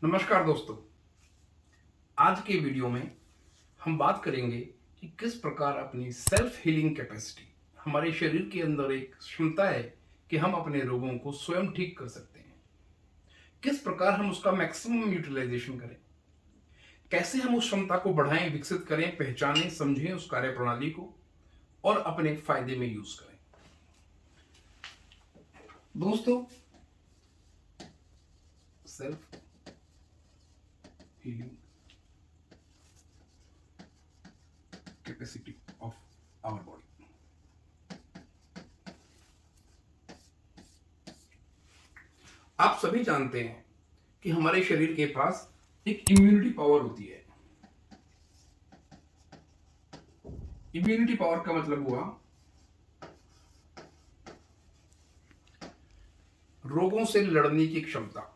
नमस्कार दोस्तों। आज के वीडियो में हम बात करेंगे कि किस प्रकार अपनी सेल्फ हीलिंग कैपेसिटी, हमारे शरीर के अंदर एक क्षमता है कि हम अपने रोगों को स्वयं ठीक कर सकते हैं। किस प्रकार हम उसका मैक्सिमम यूटिलाइजेशन करें, कैसे हम उस क्षमता को बढ़ाएं, विकसित करें, पहचानें, समझें उस कार्य प्रणाली को और अपने फायदे में यूज करें। दोस्तों, self healing capacity of our body. आप सभी जानते हैं कि हमारे शरीर के पास एक इम्यूनिटी पावर होती है। इम्यूनिटी पावर का मतलब हुआ रोगों से लड़ने की क्षमता।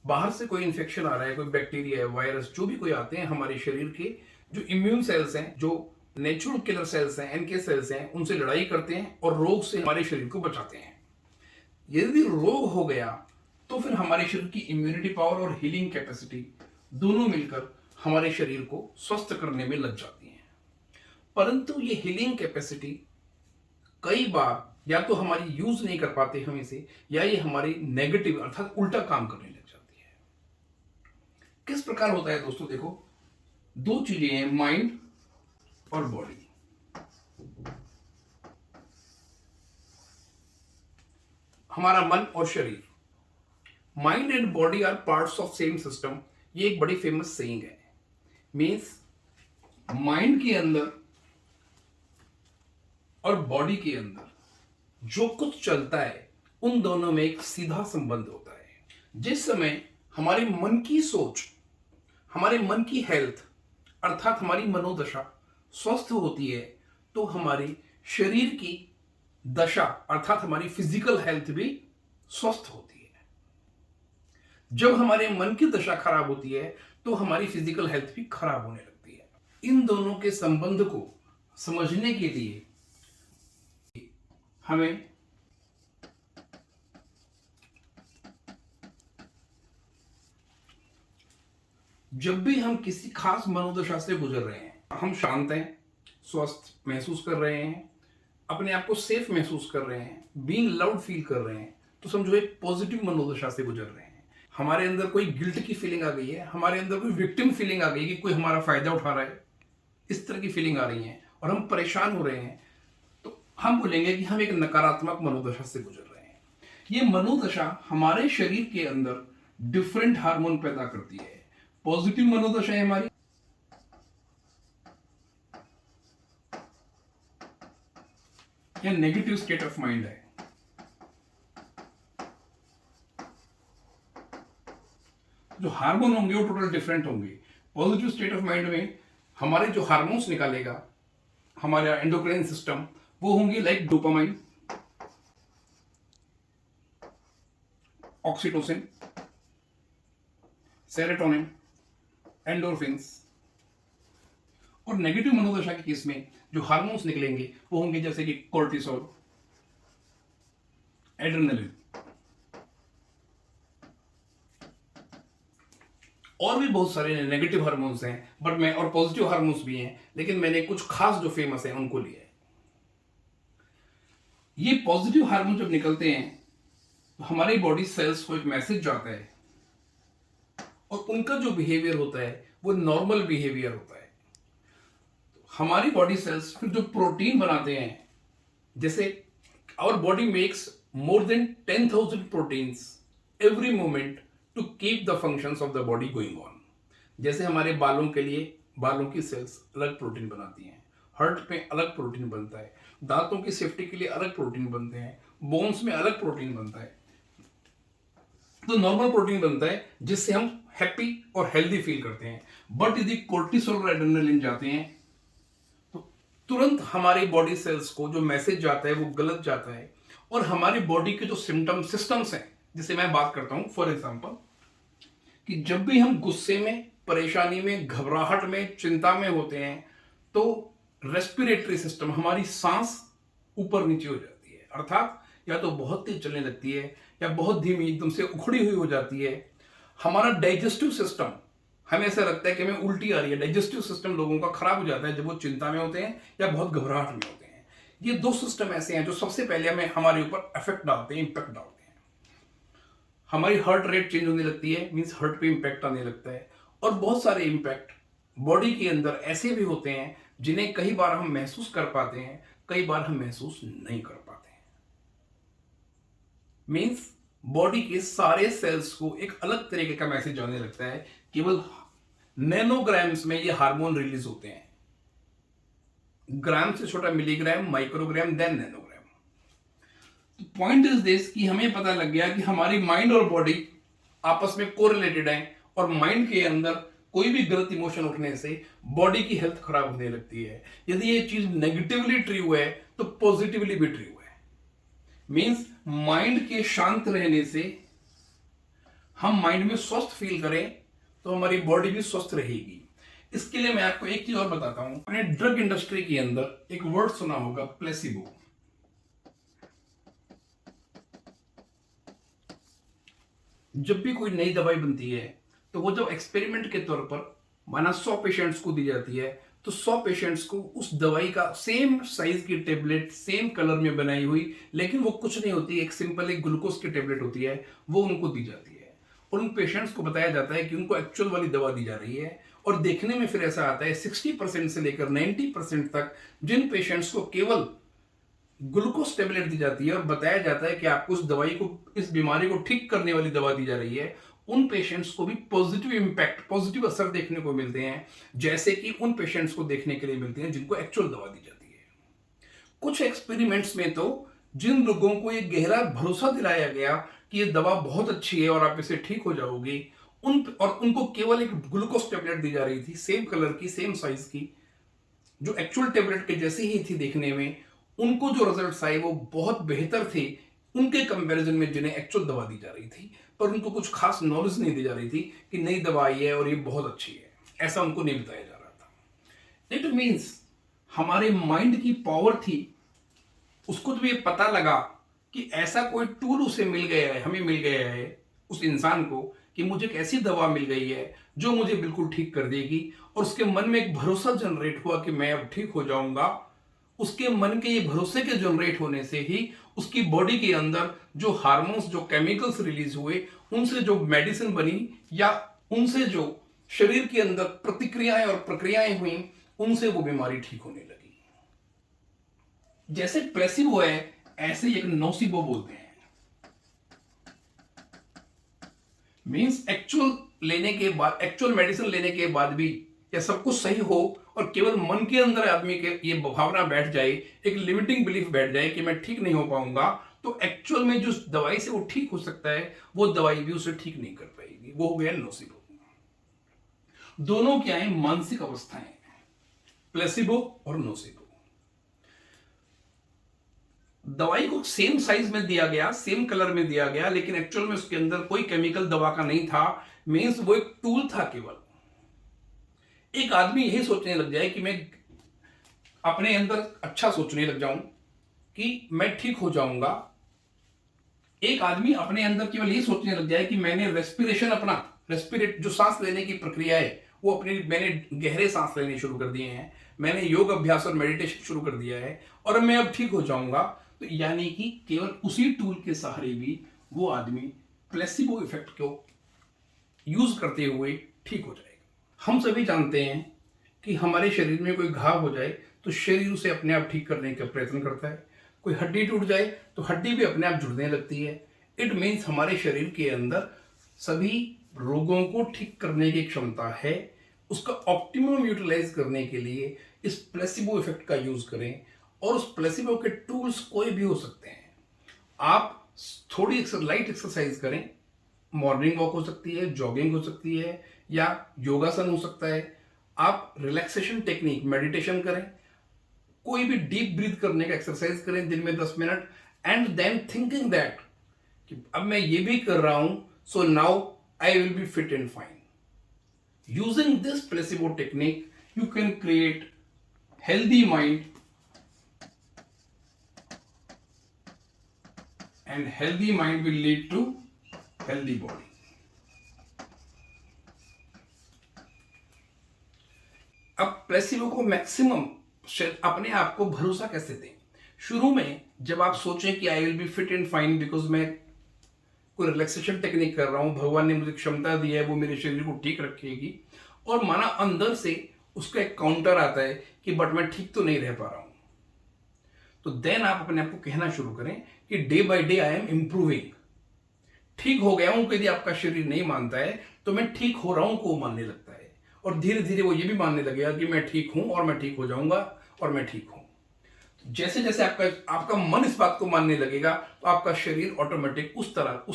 बाहर से कोई इन्फेक्शन आ रहा है, कोई बैक्टीरिया है, वायरस, जो भी कोई आते हैं, हमारे शरीर के जो इम्यून सेल्स हैं, जो नेचुरल किलर सेल्स हैं, एनके सेल्स हैं, उनसे लड़ाई करते हैं और रोग से हमारे शरीर को बचाते हैं। यदि रोग हो गया तो फिर हमारे शरीर की इम्यूनिटी पावर और हीलिंग कैपेसिटी दोनों मिलकर हमारे शरीर को स्वस्थ करने में लग जाती हैं। परंतु ये हीलिंग कैपेसिटी कई बार या तो हमारी यूज नहीं कर पाते हम इसे, या ये हमारी नेगेटिव अर्थात उल्टा काम करने लग जाती है। किस प्रकार होता है दोस्तों? देखो, दो चीजें हैं, माइंड और बॉडी। हमारा मन और शरीर, mind and body are parts of same system. ये एक बड़ी फेमस सेइंग है। मीन्स माइंड के अंदर और बॉडी के अंदर जो कुछ चलता है, उन दोनों में एक सीधा संबंध होता है। जिस समय हमारे मन की सोच, हमारे मन की हेल्थ अर्थात हमारी मनोदशा स्वस्थ होती है, तो हमारे शरीर की दशा अर्थात हमारी फिजिकल हेल्थ भी स्वस्थ होती है। जब हमारे मन की दशा खराब होती है तो हमारी फिजिकल हेल्थ भी खराब होने लगती है। इन दोनों के संबंध को समझने के लिए हमें जब भी हम किसी खास मनोदशा से गुजर रहे हैं, हम शांत हैं, स्वस्थ महसूस कर रहे हैं, अपने आप को सेफ महसूस कर रहे हैं, बीइंग लव्ड फील कर रहे हैं, तो समझो एक पॉजिटिव मनोदशा से गुजर रहे हैं। हमारे अंदर कोई गिल्ट की फीलिंग आ गई है, हमारे अंदर कोई विक्टिम फीलिंग आ गई कि कोई हमारा फायदा उठा रहा है, इस तरह की फीलिंग आ रही है और हम परेशान हो रहे हैं, तो हम बोलेंगे कि हम एक नकारात्मक मनोदशा से गुजर रहे हैं। ये मनोदशा हमारे शरीर के अंदर डिफरेंट हार्मोन पैदा करती है। पॉजिटिव मनोदशा है हमारी, या नेगेटिव स्टेट ऑफ माइंड है। जो हार्मोन होंगे वो टोटल डिफरेंट होंगे। पॉजिटिव स्टेट ऑफ माइंड में हमारे जो हार्मोन्स निकालेगा हमारा एंडोक्राइन सिस्टम, वो होंगे like dopamine, oxytocin, serotonin, endorphins. और नेगेटिव मनोदशा के केस में जो हार्मोन्स निकलेंगे वो होंगे जैसे कि कोर्टिसोल, एड्रेनलिन, और भी बहुत सारे नेगेटिव हार्मोन्स हैं, बट मैं और पॉजिटिव हार्मोन्स भी हैं, लेकिन मैंने कुछ खास जो फेमस हैं उनको लिया है। ये पॉजिटिव हार्मोन जब निकलते हैं तो हमारी बॉडी सेल्स को एक मैसेज जाता है और उनका जो बिहेवियर होता है वो नॉर्मल बिहेवियर होता है। हमारी बॉडी सेल्स फिर जो प्रोटीन बनाते हैं, जैसे our body makes more than 10,000 proteins every moment to keep the functions of the body going on. जैसे हमारे बालों के लिए बालों की सेल्स अलग प्रोटीन बनाती हैं, हार्ट में अलग प्रोटीन बनता है, दांतों की सेफ्टी के लिए अलग प्रोटीन बनते हैं, बोन्स में अलग प्रोटीन बनता है, तो नॉर्मल प्रोटीन बनता है जिससे हम हैप्पी और हेल्दी फील करते हैं। बट यदि कोर्टिसोल और एड्रेनलिन जाते हैं तो तुरंत हमारी बॉडी सेल्स को जो मैसेज जाता है वो गलत जाता है, और हमारी बॉडी के जो सिस्टम्स हैं, जिसे मैं बात करता हूं फॉर एग्जांपल, कि जब भी हम गुस्से में, परेशानी में, घबराहट में, चिंता में होते हैं, तो रेस्पिरेटरी सिस्टम, हमारी सांस ऊपर नीचे हो जाती है, अर्थात या तो बहुत तेज चलने लगती है या बहुत धीमी, एकदम से उखड़ी हुई हो जाती है। हमारा डाइजेस्टिव सिस्टम, हमें ऐसा लगता है कि हमें उल्टी आ रही है, डाइजेस्टिव सिस्टम लोगों का खराब हो जाता है जब वो चिंता में होते हैं या बहुत घबराहट में होते हैं। ये दो सिस्टम ऐसे हैं जो सबसे पहले हमें हमारे ऊपर इफेक्ट डालते हैं, इंपैक्ट डालते हैं। हमारी हार्ट रेट चेंज होने लगती है, मीन्स हार्ट पे इंपैक्ट आने लगता है। और बहुत सारे इंपैक्ट बॉडी के अंदर ऐसे भी होते हैं जिन्हें कई बार हम महसूस कर पाते हैं, कई बार हम महसूस नहीं कर पाते हैं। मीन्स बॉडी के सारे सेल्स को एक अलग तरीके का मैसेज आने लगता है। केवल नैनोग्राम्स में ये हार्मोन रिलीज होते हैं। ग्राम से छोटा milligram, microgram, then nanogram. Point is this कि हमें पता लग गया कि हमारी माइंड और बॉडी आपस में कोरिलेटेड है, और माइंड के अंदर कोई भी गलत इमोशन उठने से बॉडी की हेल्थ खराब होने लगती है। यदि ये चीज नेगेटिवली ट्रू है तो पॉजिटिवली भी ट्रू है। मींस माइंड के शांत रहने से, हम माइंड में स्वस्थ फील करें तो हमारी बॉडी भी स्वस्थ रहेगी। इसके लिए मैं आपको एक चीज और बताता हूं। अपने ड्रग इंडस्ट्री के अंदर एक वर्ड सुना होगा, प्लेसिबो। जब भी कोई नई दवाई बनती है तो वो जब एक्सपेरिमेंट के तौर पर माना 100 पेशेंट्स को दी जाती है, तो 100 पेशेंट्स को उस दवाई का सेम साइज की टेबलेट सेम कलर में बनाई हुई, लेकिन वो कुछ नहीं होती, एक सिंपल एक ग्लूकोज की टेबलेट होती है, वो उनको दी जाती है। और उन पेशेंट्स को बताया जाता है कि उनको एक्चुअल वाली दवा दी जा रही है। और देखने में फिर ऐसा आता है 60% से लेकर 90% तक जिन पेशेंट्स को केवल ग्लूकोज टेबलेट दी जाती है और बताया जाता है कि आपको उस दवाई को, इस बीमारी को ठीक करने वाली दवा दी जा रही है, उन पेशेंट्स को भी पॉजिटिव इंपैक्ट, पॉजिटिव असर देखने को मिलते हैं, जैसे कि उन पेशेंट्स को देखने के लिए मिलते हैं जिनको एक्चुअल दवा दी जाती है। कुछ एक्सपेरिमेंट्स में तो जिन लोगों को ये गहरा भरोसा दिलाया गया कि ये दवा बहुत अच्छी है और आप इसे ठीक हो जाओगे, उनको केवल एक ग्लूकोज टेबलेट दी जा रही थी, सेम कलर की, सेम साइज की, जो एक्चुअल टेबलेट के जैसे ही थी देखने में, उनको जो रिजल्ट्स आए वो बहुत बेहतर थे उनके कंपैरिजन में जिन्हें एक्चुअल दवा दी जा रही थी। पर उनको कुछ खास नॉलेज नहीं दी जा रही थी कि नई दवा आई है और ये बहुत अच्छी है, ऐसा उनको नहीं बताया जा रहा था। इट मीन्स हमारे माइंड की पावर थी, उसको जब ये पता लगा कि ऐसा कोई टूल उसे मिल गया है, हमें मिल गया है उस इंसान को, कि मुझे एक ऐसी दवा मिल गई है जो मुझे बिल्कुल ठीक कर देगी, और उसके मन में एक भरोसा जनरेट हुआ कि मैं अब ठीक हो जाऊंगा। उसके मन के ये भरोसे के जनरेट होने से ही उसकी बॉडी के अंदर जो हार्मोन्स, जो केमिकल्स रिलीज हुए, उनसे जो मेडिसिन बनी, या उनसे जो शरीर के अंदर प्रतिक्रियाएं और प्रक्रियाएं हुई, उनसे वो बीमारी ठीक होने लगी। जैसे प्लेसिबो है, ऐसे एक नोसिबो बोलते हैं। मींस एक्चुअल लेने के बाद, एक्चुअल मेडिसिन लेने के बाद भी या सब कुछ सही हो और केवल मन के अंदर आदमी के ये भावना बैठ जाए, एक लिमिटिंग बिलीफ बैठ जाए कि मैं ठीक नहीं हो पाऊंगा, तो एक्चुअल में जो दवाई से वो ठीक हो सकता है वो दवाई भी उसे ठीक नहीं कर पाएगी। वो हो गया नोसिबो। दोनों क्या है? मानसिक अवस्थाएं, प्लेसिबो और नोसिबो। दवाई को सेम साइज में दिया गया, सेम कलर में दिया गया, लेकिन एक्चुअल में उसके अंदर कोई केमिकल दवा का नहीं था। मींस वो एक टूल था केवल। एक आदमी यही सोचने लग जाए कि मैं अपने अंदर अच्छा सोचने लग जाऊं कि मैं ठीक हो जाऊंगा, एक आदमी अपने अंदर केवल ये सोचने लग जाए कि मैंने रेस्पिरेशन, अपना रेस्पिरेट जो सांस लेने की प्रक्रिया है वो अपनी, मैंने गहरे सांस लेने शुरू कर दिए हैं, मैंने योग अभ्यास और मेडिटेशन शुरू कर दिया है और अब मैं अब ठीक हो जाऊंगा, तो यानी कि केवल उसी टूल के सहारे भी वो आदमी प्लेसिबो इफेक्ट को यूज करते हुए ठीक हो जाएगा। हम सभी जानते हैं कि हमारे शरीर में कोई घाव हो जाए तो शरीर उसे अपने आप ठीक करने का प्रयत्न करता है। कोई हड्डी टूट जाए तो हड्डी भी अपने आप जुड़ने लगती है। इट मीन्स हमारे शरीर के अंदर सभी रोगों को ठीक करने की क्षमता है। उसका ऑप्टिमम यूटिलाइज करने के लिए इस प्लेसिबो इफेक्ट का यूज करें, और उस प्लेसिबो के टूल्स कोई भी हो सकते हैं। आप थोड़ी लाइट एक्सरसाइज करें, मॉर्निंग वॉक हो सकती है, जॉगिंग हो सकती है, या योगासन हो सकता है। आप रिलैक्सेशन टेक्निक, मेडिटेशन करें, कोई भी डीप ब्रीथ करने का एक्सरसाइज करें दिन में 10 minute, and than thinking that कि अब मैं ये भी कर रहा हूं, so now I will be fit and fine. Using this placebo technique you can create healthy mind and healthy mind will lead to healthy body. अब प्लेसिबो को मैक्सिमम अपने आप को भरोसा कैसे दें? शुरू में जब आप सोचें कि I will be fit and fine because मैं कोई रिलैक्सेशन टेक्निक कर रहा हूं, भगवान ने मुझे क्षमता दी है, वो मेरे शरीर को ठीक रखेगी, और माना अंदर से उसका एक काउंटर आता है कि बट मैं ठीक तो नहीं रह पा रहा हूं, तो देन आप अपने आप को कहना शुरू करें कि day by day I am improving. ठीक हो गया हूं, यदि आपका शरीर नहीं मानता है तो मैं ठीक हो रहा हूं को मानने लगता है, और धीरे धीरे वो ये भी मानने लगेगा कि मैं ठीक हूं और मैं ठीक हो जाऊंगा और मैं ठीक हूं। जैसे जैसे आपका मन इस बात को मानने लगेगा तो आपका शरीर ऑटोमेटिक उस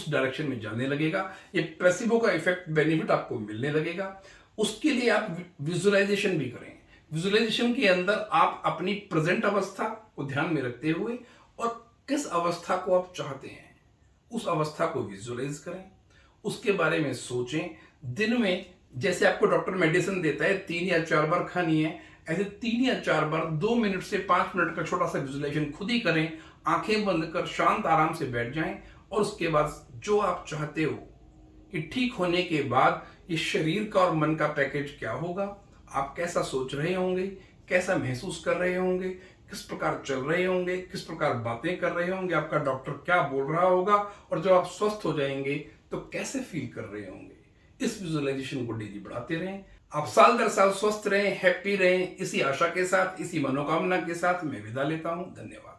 डायरेक्शन में जाने लगेगा। ये प्लेसिबो का इफेक्ट बेनिफिट आपको मिलने लगेगा। उसके लिए आप विजुअलाइजेशन भी करें। विजुअलाइजेशन के अंदर आप अपनी प्रेजेंट अवस्था को ध्यान में रखते हुए और किस अवस्था को आप चाहते हैं उस अवस्था को विजुअलाइज करें, उसके बारे में सोचें। दिन में जैसे आपको डॉक्टर मेडिसिन देता है 3 या 4 बार खानी है, ऐसे 3 या 4 बार 2 मिनट से 5 मिनट का छोटा सा विजुअलाइजेशन खुद ही करें। आंखें बंद कर शांत आराम से बैठ जाएं, और उसके बाद जो आप चाहते हो कि ठीक होने के बाद ये शरीर का और मन का पैकेज क्या होगा, आप कैसा सोच रहे होंगे, कैसा महसूस कर रहे होंगे, किस प्रकार चल रहे होंगे, किस प्रकार बातें कर रहे होंगे, आपका डॉक्टर क्या बोल रहा होगा, और जब आप स्वस्थ हो जाएंगे तो कैसे फील कर रहे होंगे। इस विजुअलाइजेशन को डेली बढ़ाते रहें। आप साल दर साल स्वस्थ रहें, हैप्पी रहें। इसी आशा के साथ, इसी मनोकामना के साथ मैं विदा लेता हूं। धन्यवाद।